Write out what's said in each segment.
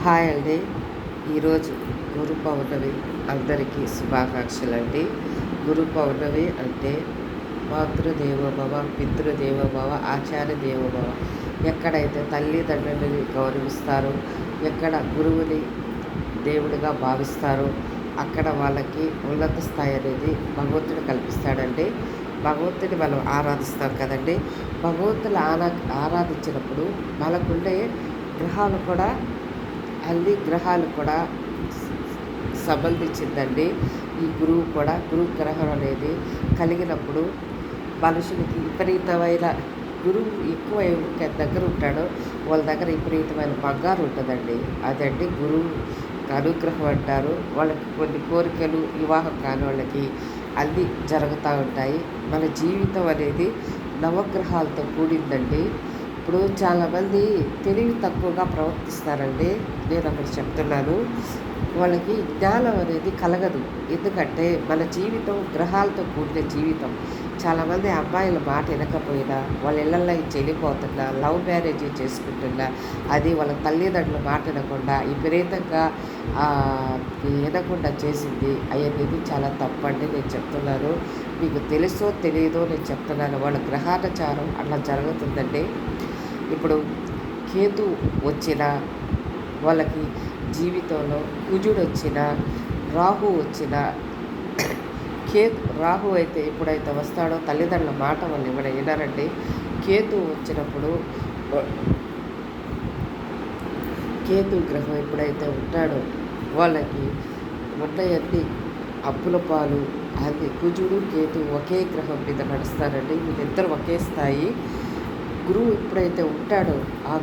Hi అండి. ఈరోజు గురు పౌర్ణమి అందరికీ శుభాకాంక్షలు అండి. గురు పౌర్ణమి అంటే మాతృదేవోభవ, పితృదేవోభవ, ఆచార్య దేవోభవ. ఎక్కడైతే తల్లిదండ్రులని గౌరవిస్తారో, ఎక్కడ గురువుని దేవుడిగా భావిస్తారో అక్కడ వాళ్ళకి ఉన్నత స్థాయి అనేది భగవంతుడు కల్పిస్తాడండి. భగవంతుని మనం ఆరాధిస్తాం కదండి. భగవంతుని ఆరాధించినప్పుడు మనకుండే గ్రహాలు కూడా అన్ని గ్రహాలు కూడా సంబంధించిందండి. ఈ గురువు గ్రహం అనేది కలిగినప్పుడు మనుషులకి విపరీతమైన గురువు ఎక్కువ దగ్గర ఉంటాడో వాళ్ళ దగ్గర విపరీతమైన బంగారు ఉంటుందండి. అదండి గురువు అనుగ్రహం అంటారు. వాళ్ళకి కొన్ని కోరికలు వివాహం కాని వాళ్ళకి అన్నీ జరుగుతూ ఉంటాయి. మన జీవితం అనేది నవగ్రహాలతో కూడిందండి. ఇప్పుడు చాలామంది తెలివి తక్కువగా ప్రవర్తిస్తారండి. నేను అక్కడ చెప్తున్నాను, వాళ్ళకి జ్ఞానం అనేది కలగదు. ఎందుకంటే మన జీవితం గ్రహాలతో కూడిన జీవితం. చాలామంది అమ్మాయిల మాట వినకపోయినా వాళ్ళ ఇళ్ళల్లో చెల్లిపోతున్నా, లవ్ మ్యారేజ్ చేసుకుంటున్నా, అది వాళ్ళ తల్లిదండ్రుల మాట వినకుండా విపరీతంగా వినకుండా చేసింది అనేది చాలా తప్పండి. నేను చెప్తున్నాను, మీకు తెలుసో తెలియదో నేను చెప్తున్నాను. వాళ్ళ గ్రహాచారం అట్లా జరుగుతుందండి. ఇప్పుడు కేతు వచ్చిన వాళ్ళకి జీవితంలో కుజుడు వచ్చిన, రాహు వచ్చిన, రాహు అయితే ఎప్పుడైతే వస్తాడో తల్లిదండ్రుల మాట వాళ్ళు ఎవరైనా వినరండి. కేతు వచ్చినప్పుడు కేతు గ్రహం ఎప్పుడైతే ఉంటాడో వాళ్ళకి ఉన్నయన్నీ అప్పుల పాలు. అది కుజుడు కేతు ఒకే గ్రహం మీద నడుస్తారండి. వీళ్ళిద్దరు ఒకే స్థాయి. గురువు ఎప్పుడైతే ఉంటాడో ఆ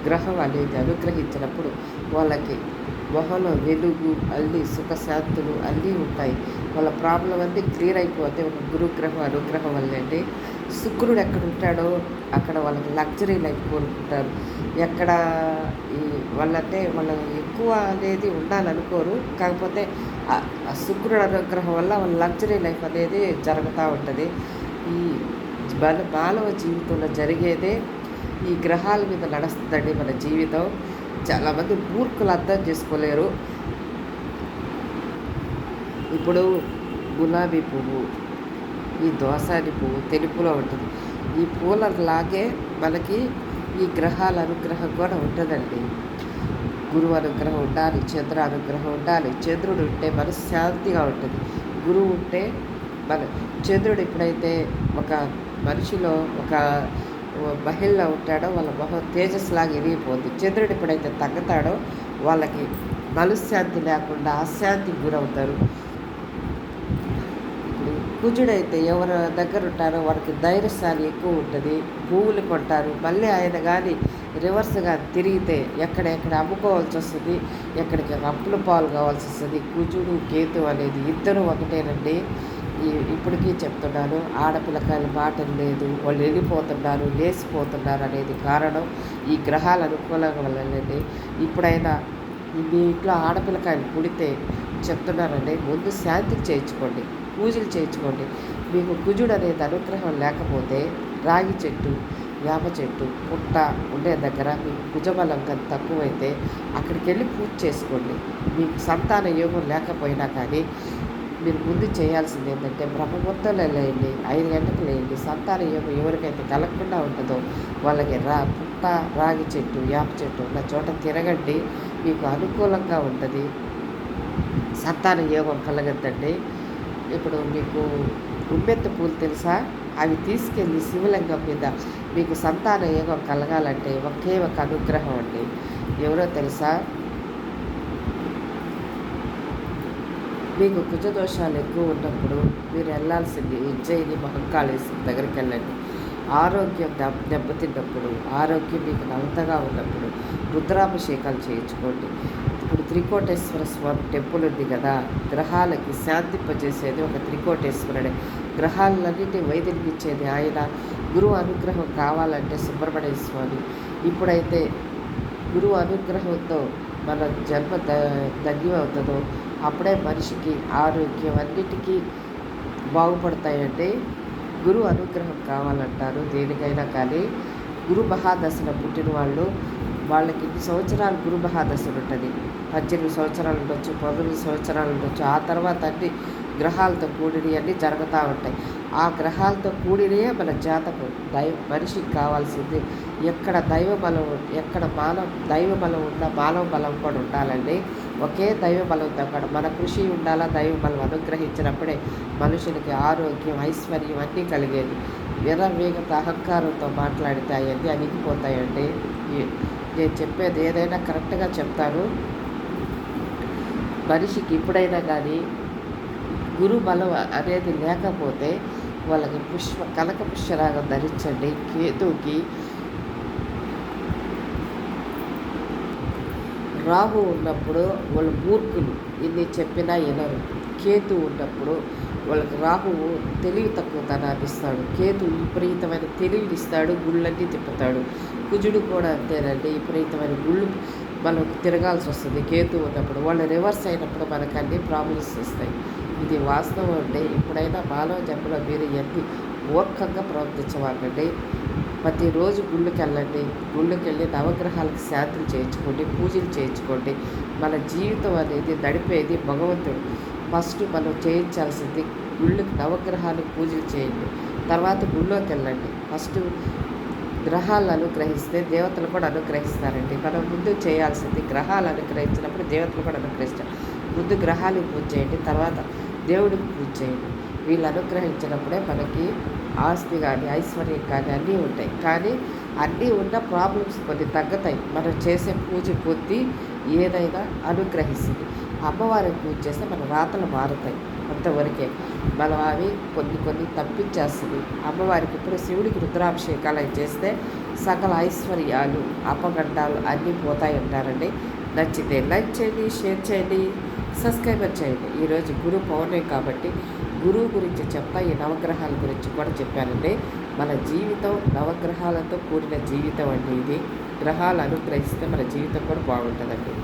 గ్రహం అనేది అనుగ్రహించినప్పుడు వాళ్ళకి మొహంలో వెలుగు, అన్నీ సుఖశాంతులు అన్నీ ఉంటాయి. వాళ్ళ ప్రాబ్లం అన్నీ క్లియర్ అయిపోతే ఒక గురుగ్రహం అనుగ్రహం వల్లండి. శుక్రుడు ఎక్కడ ఉంటాడో అక్కడ వాళ్ళకి లగ్జరీ లైఫ్ కోరుకుంటారు. ఎక్కడ వాళ్ళంటే వాళ్ళు ఎక్కువ అనేది ఉండాలనుకోరు. కాకపోతే ఆ శుక్రుడు అనుగ్రహం వల్ల వాళ్ళ లగ్జరీ లైఫ్ అనేది జరుగుతూ ఉంటుంది. ఈ మానవ జీవితంలో జరిగేదే ఈ గ్రహాల మీద నడుస్తుందండి మన జీవితం. చాలామంది మూర్ఖులు అర్థం చేసుకోలేరు. ఇప్పుడు గులాబీ పువ్వు, ఈ దోసాని పువ్వు తెలుపులో ఉంటుంది. ఈ పూలలాగే మనకి ఈ గ్రహాల అనుగ్రహం కూడా ఉంటుందండి. గురువు అనుగ్రహం ఉండాలి, చంద్ర అనుగ్రహం ఉండాలి. చంద్రుడు ఉంటే మనశ్శాంతిగా ఉంటుంది. గురువు ఉంటే చంద్రుడు ఎప్పుడైతే ఒక మనిషిలో ఒక మహిళలో ఉంటాడో వాళ్ళ మొహం తేజస్లాగా ఎరిగిపోతుంది. చంద్రుడు ఎప్పుడైతే తగ్గుతాడో వాళ్ళకి మనశ్శాంతి లేకుండా అశాంతికి గురవుతారు. ఇప్పుడు కుజుడైతే ఎవరి దగ్గర ఉంటారో వారికి ధైర్యశాలి ఎక్కువ ఉంటుంది. పువ్వులు కొంటారు. మళ్ళీ ఆయన కానీ రివర్స్గా తిరిగితే ఎక్కడెక్కడ అమ్ముకోవాల్సి వస్తుంది, ఎక్కడికి అప్పుల పాలు కావాల్సి వస్తుంది. కుజుడు కేతు అనేది ఇద్దరు ఒకటేనండి. ఇప్పటికీ చెప్తున్నాను, ఆడపిల్లకాయల మాటలు లేదు, వాళ్ళు వెళ్ళిపోతున్నారు, లేసిపోతున్నారు అనేది కారణం ఈ గ్రహాల అనుకూలం వల్లనండి. ఇప్పుడైనా మీ ఇంట్లో ఆడపిల్లకాయలు పుడితే చెప్తున్నారండి, ముందు శాంతికి చేయించుకోండి, పూజలు చేయించుకోండి. మీకు కుజుడు అనేది అనుగ్రహం లేకపోతే రాగి చెట్టు, వేప చెట్టు, పుట్ట ఉండే దగ్గర మీకు కుజబలం కానీ తక్కువైతే అక్కడికి వెళ్ళి పూజ చేసుకోండి. మీకు సంతాన యోగం లేకపోయినా కానీ మీరు ముందు చేయాల్సింది ఏంటంటే బ్రహ్మముహూర్తంలో లేయండి, 5 గంటలకు లేయండి. సంతాన యోగం ఎవరికైతే కలగకుండా ఉంటుందో వాళ్ళకి పుట్ట, రాగి చెట్టు, వేప చెట్టు ఉన్న చోట తిరగండి. మీకు అనుకూలంగా ఉంటుంది, సంతాన యోగం కలగద్దండి. ఇప్పుడు మీకు ఉమ్మెత్త పూలు తెలుసా? అవి తీసుకెళ్ళి శివలింగం మీద మీకు సంతాన యోగం కలగాలంటే ఒకే ఒక అనుగ్రహం అండి. ఎవరో తెలుసా? మీకు కుజదోషాలు ఎక్కువ ఉన్నప్పుడు మీరు వెళ్ళాల్సింది ఉజ్జయిని మహంకాళేశ్వరం దగ్గరికి వెళ్ళండి. ఆరోగ్యం దెబ్బతిన్నప్పుడు, ఆరోగ్యం మీకు నలతగా ఉన్నప్పుడు రుద్రాభిషేకాలు చేయించుకోండి. ఇప్పుడు త్రికోటేశ్వర స్వామి టెంపుల్ ఉంది కదా, గ్రహాలకి శాంతింపజేసేది ఒక త్రికోటేశ్వరుడే. గ్రహాలన్నింటినీ వైదొలిగించేది ఆయన. గురువు అనుగ్రహం కావాలంటే సుబ్రహ్మణ్య స్వామి. ఇప్పుడైతే గురువు అనుగ్రహంతో మన జన్మ ధన్యమవుతుందో అప్పుడే మనిషికి ఆరోగ్యం అన్నిటికీ బాగుపడతాయండి. గురువు అనుగ్రహం కావాలంటారు దేనికైనా కానీ. గురు మహాదశలో పుట్టిన వాళ్ళు వాళ్ళకి ఇన్ని సంవత్సరాలు గురు మహాదశలు ఉంటుంది. 18 సంవత్సరాలు ఉండొచ్చు, 19 సంవత్సరాలు ఉండొచ్చు. ఆ తర్వాత అన్ని గ్రహాలతో కూడినవి అన్నీ జరుగుతూ ఉంటాయి. ఆ గ్రహాలతో కూడినయే మన జాతకం. మనిషికి కావాల్సింది ఎక్కడ దైవ బలం, ఎక్కడ దైవ బలం ఉన్న మానవ బలం కూడా ఉండాలండి. ఒకే దైవ బలంతో కూడా మన కృషి ఉండాలా. దైవ బలం అనుగ్రహించినప్పుడే మనుషులకి ఆరోగ్యం, ఐశ్వర్యం అన్నీ కలిగేది. విరవేగత అహంకారంతో మాట్లాడితే అవన్నీ అణిగిపోతాయండి. నేను చెప్పేది ఏదైనా కరెక్ట్గా చెప్తాను. మనిషికి ఎప్పుడైనా కానీ గురు బలం అనేది లేకపోతే వాళ్ళకి కనక పుష్యరాగం ధరించండి. కేతువుకి రాహు ఉన్నప్పుడు వాళ్ళు మూర్ఖులు, ఇన్ని చెప్పినా వినరు. కేతు ఉన్నప్పుడు వాళ్ళకి రాహువు తెలివి తక్కువతనాన్ని ఇస్తాడు. కేతు విపరీతమైన తెలివిని ఇస్తాడు, గుళ్ళన్నీ తిప్పుతాడు. కుజుడు కూడా అంతేనండి, విపరీతమైన గుళ్ళు మనం తిరగాల్సి వస్తుంది. కేతు ఉన్నప్పుడు వాళ్ళు రివర్స్ అయినప్పుడు మనకు అన్ని ప్రాబ్లమ్స్ వస్తాయి. ఇది వాస్తవం అండి. ఎప్పుడైనా మానవ జన్మలో మీరు ఎన్ని మూర్ఖంగా ప్రవర్తించవాలండి. ప్రతిరోజు గుళ్ళకి వెళ్ళండి. గుళ్ళకి వెళ్ళి నవగ్రహాలకు శాంతులు చేయించుకోండి, పూజలు చేయించుకోండి. మన జీవితం అనేది నడిపేది భగవంతుడు. ఫస్ట్ మనం చేయించాల్సింది గుళ్ళకి నవగ్రహాలకు పూజలు చేయండి. తర్వాత గుళ్ళోకి వెళ్ళండి. ఫస్ట్ గ్రహాలను అనుగ్రహిస్తే దేవతలు కూడా అనుగ్రహిస్తారండి. మనం ముందు చేయాల్సింది గ్రహాలు అనుగ్రహించినప్పుడు దేవతలు కూడా అనుగ్రహిస్తారు. ముందు గ్రహాలకు పూజ చేయండి, తర్వాత దేవుడికి పూజ చేయండి. వీళ్ళు అనుగ్రహించినప్పుడే మనకి ఆస్తి కానీ ఐశ్వర్యం కానీ అన్నీ ఉంటాయి. కానీ అన్నీ ఉన్న ప్రాబ్లమ్స్ కొన్ని తగ్గుతాయి. మనం చేసే పూజ కొద్దీ ఏదైనా అనుగ్రహిస్తుంది. అమ్మవారికి పూజ చేస్తే మన రాతలు మారుతాయి. అంతవరకే. మనం అవి కొన్ని తప్పించేస్తుంది. అమ్మవారికి ఇప్పుడు శివుడికి రుద్రాభిషేకాలు చేస్తే సకల ఐశ్వర్యాలు, అపగండాలు అన్నీ పోతాయి అంటారండి. నచ్చితే లైక్ చేయండి, షేర్ చేయండి, సబ్స్క్రైబర్ చేయండి. ఈరోజు గురు పౌర్ణమి కాబట్టి గురువు గురించి చెప్తా, ఈ నవగ్రహాల గురించి కూడా చెప్పానండి. మన జీవితం నవగ్రహాలతో కూడిన జీవితం అండి ఇది. గ్రహాలు అనుగ్రహిస్తే మన జీవితం కూడా బాగుంటుందండి.